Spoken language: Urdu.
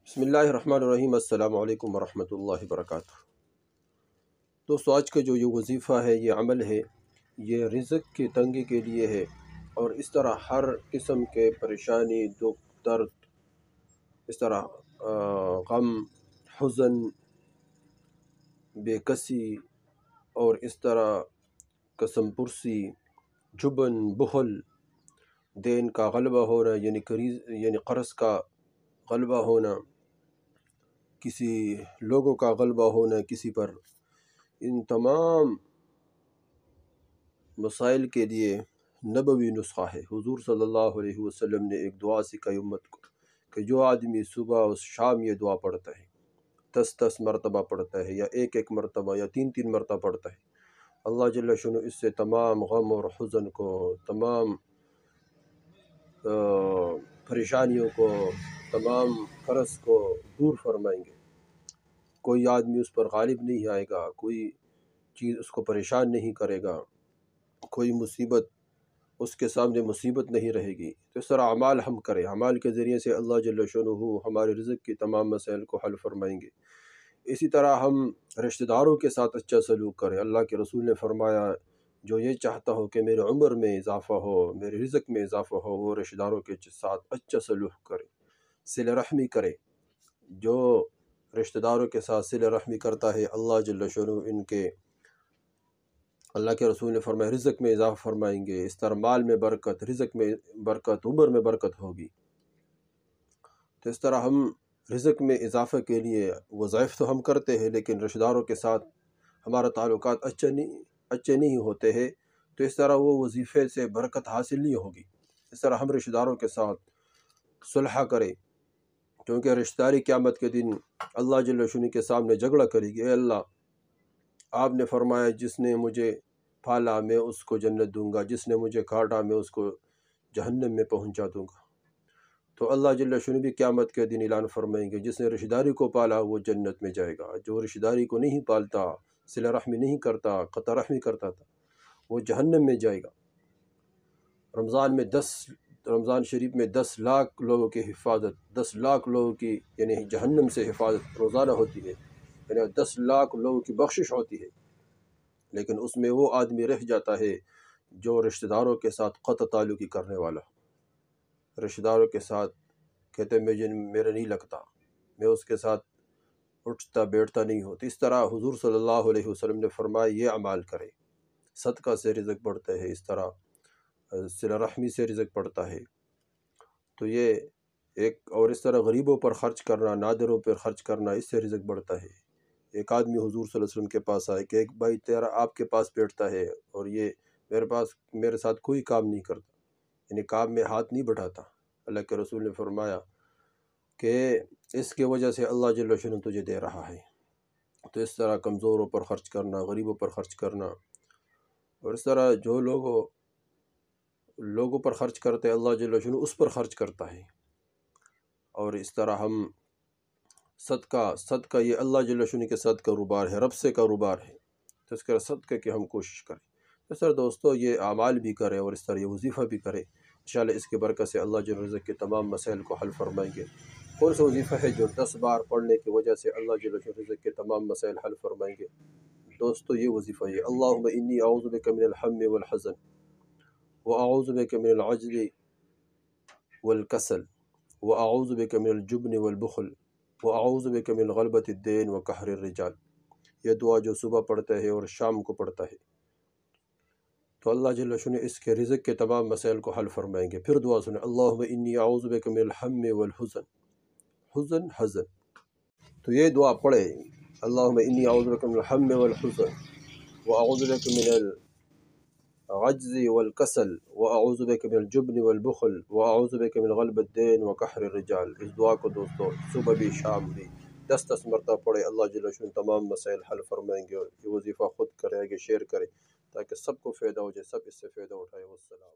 بسم اللہ الرحمن الرحیم۔ السلام علیکم ورحمۃ اللہ وبرکاتہ۔ دوستو، آج کا جو یہ وظیفہ ہے، یہ عمل ہے، یہ رزق کی تنگی کے لیے ہے، اور اس طرح ہر قسم کے پریشانی، دکھ، درد، اس طرح غم، حزن، بے کسی، اور اس طرح قسم پرسی، جبن، بخل، دین کا غلبہ ہونا، یعنی قرض کا غلبہ ہونا، کسی لوگوں کا غلبہ ہونا کسی پر، ان تمام مسائل کے لیے نبوی نسخہ ہے۔ حضور صلی اللہ علیہ وسلم نے ایک دعا سکھائی امت کو کہ جو آدمی صبح و شام یہ دعا پڑھتا ہے، 10 مرتبہ پڑھتا ہے، یا ایک مرتبہ، یا 3 مرتبہ پڑھتا ہے، اللہ جل شانہ اس سے تمام غم اور حزن کو، تمام پریشانیوں کو، تمام قرض کو دور فرمائیں گے۔ کوئی آدمی اس پر غالب نہیں آئے گا، کوئی چیز اس کو پریشان نہیں کرے گا، کوئی مصیبت اس کے سامنے مصیبت نہیں رہے گی۔ تو اس طرح اعمال ہم کریں، اعمال کے ذریعے سے اللہ جل شانہ ہمارے رزق کی تمام مسائل کو حل فرمائیں گے۔ اسی طرح ہم رشتہ داروں کے ساتھ اچھا سلوک کریں۔ اللہ کے رسول نے فرمایا، جو یہ چاہتا ہو کہ میرے عمر میں اضافہ ہو، میرے رزق میں اضافہ ہو، وہ رشتہ داروں کے ساتھ اچھا سلوک کرے، صلہ رحمی کرے۔ جو رشتہ داروں کے ساتھ صلہ رحمی کرتا ہے، اللہ جل شانہ اللہ کے رسول نے فرمایا رزق میں اضافہ فرمائیں گے۔ اس طرح مال میں برکت، رزق میں برکت، عمر میں برکت ہوگی۔ تو اس طرح ہم رزق میں اضافہ کے لیے وظائف تو ہم کرتے ہیں، لیکن رشتہ داروں کے ساتھ ہمارا تعلقات اچھے نہیں ہوتے ہیں، تو اس طرح وہ وظیفے سے برکت حاصل نہیں ہوگی۔ اس طرح ہم رشتہ داروں کے ساتھ صلح کریں، کیونکہ رشتہ داری قیامت کے دن اللہ جل شانہ کے سامنے جھگڑا کرے گی۔ اے اللہ، آپ نے فرمایا جس نے مجھے پالا میں اس کو جنت دوں گا، جس نے مجھے کاٹا میں اس کو جہنم میں پہنچا دوں گا۔ تو اللہ جل شانہ بھی قیامت کے دن اعلان فرمائیں گے، جس نے رشتہ داری کو پالا وہ جنت میں جائے گا، جو رشتہ داری کو نہیں پالتا، صلہ رحمی نہیں کرتا، قطع رحمی کرتا تھا، وہ جہنم میں جائے گا۔ رمضان شریف میں 10 لاکھ لوگوں کی حفاظت، 10 لاکھ لوگوں کی یعنی جہنم سے حفاظت روزانہ ہوتی ہے، یعنی 10 لاکھ لوگوں کی بخشش ہوتی ہے، لیکن اس میں وہ آدمی رہ جاتا ہے جو رشتہ داروں کے ساتھ قطع تعلقی کرنے والا، رشتہ داروں کے ساتھ کہتے میرا نہیں لگتا، میں اس کے ساتھ اٹھتا بیٹھتا نہیں ہوں۔ تو اس طرح حضور صلی اللہ علیہ وسلم نے فرمایا یہ اعمال کرے، صدقہ سے رزق بڑھتا ہے، اس طرح صلہ رحمی سے رزق بڑھتا ہے۔ تو یہ اور اس طرح غریبوں پر خرچ کرنا، نادروں پر خرچ کرنا، اس سے رزق بڑھتا ہے۔ ایک آدمی حضور صلی اللہ علیہ وسلم کے پاس آئے کہ ایک بھائی تیرا آپ کے پاس بیٹھتا ہے اور یہ میرے ساتھ کوئی کام نہیں کرتا، یعنی کام میں ہاتھ نہیں بڑھاتا۔ اللہ کے رسول نے فرمایا کہ اس کی وجہ سے اللہ جل شانہ تجھے دے رہا ہے۔ تو اس طرح کمزوروں پر خرچ کرنا، غریبوں پر خرچ کرنا، اور اس طرح جو لوگوں پر خرچ کرتے ہیں اللہ جل شانہ اس پر خرچ کرتا ہے۔ اور اس طرح ہم صدقہ یہ اللہ جل شانہ کے صدقہ کاروبار ہے، رب سے کاروبار ہے، تو اس کا صدقہ کی ہم کوشش کریں۔ اس طرح دوستو یہ اعمال بھی کریں اور اس طرح یہ وظیفہ بھی کریں، انشاءاللہ اس کے برکت سے اللہ جل رزق کے تمام مسائل کو حل فرمائیں گے۔ کون سا وظیفہ ہے جو 10 بار پڑھنے کی وجہ سے اللہ جل رزق کے تمام مسائل حل فرمائیں گے؟ دوستو یہ وظیفہ ہے، اللہم انی اعوذ بک من الہم والحزن، واعوذ بک من العجز والکسل، واعوذ بک من الجبن والبخل، واعوذ بک من غلبۃ الدین وقہر الرجال۔ یہ دعا جو صبح پڑھتا ہے اور شام کو پڑھتا ہے تو اللہ جل شانہ اس کے رزق کے تمام مسائل کو حل فرمائیں گے۔ پھر دعا سنیں، اللہم انی اعوذ بک من الہم والحزن، حزن۔ تو یہ دعا پڑھے، اللہم انی اعوذ بک من الہم والحزن، واعوذ بک من العجز والکسل، واعوذ بک من الجبن والبخل، واعوذ بک من غلبۃ الدین وقہر الرجال۔ اس دعا کو دوستو صبح بھی شام بھی 10 مرتبہ پڑھے، اللہ جل شانہ تمام مسائل حل فرمائیں گے۔ اور یہ وظیفہ خود کرے، آگے شیئر کرے تاکہ سب کو فائدہ ہو جائے، سب اس سے فائدہ اٹھائے۔ والسلام۔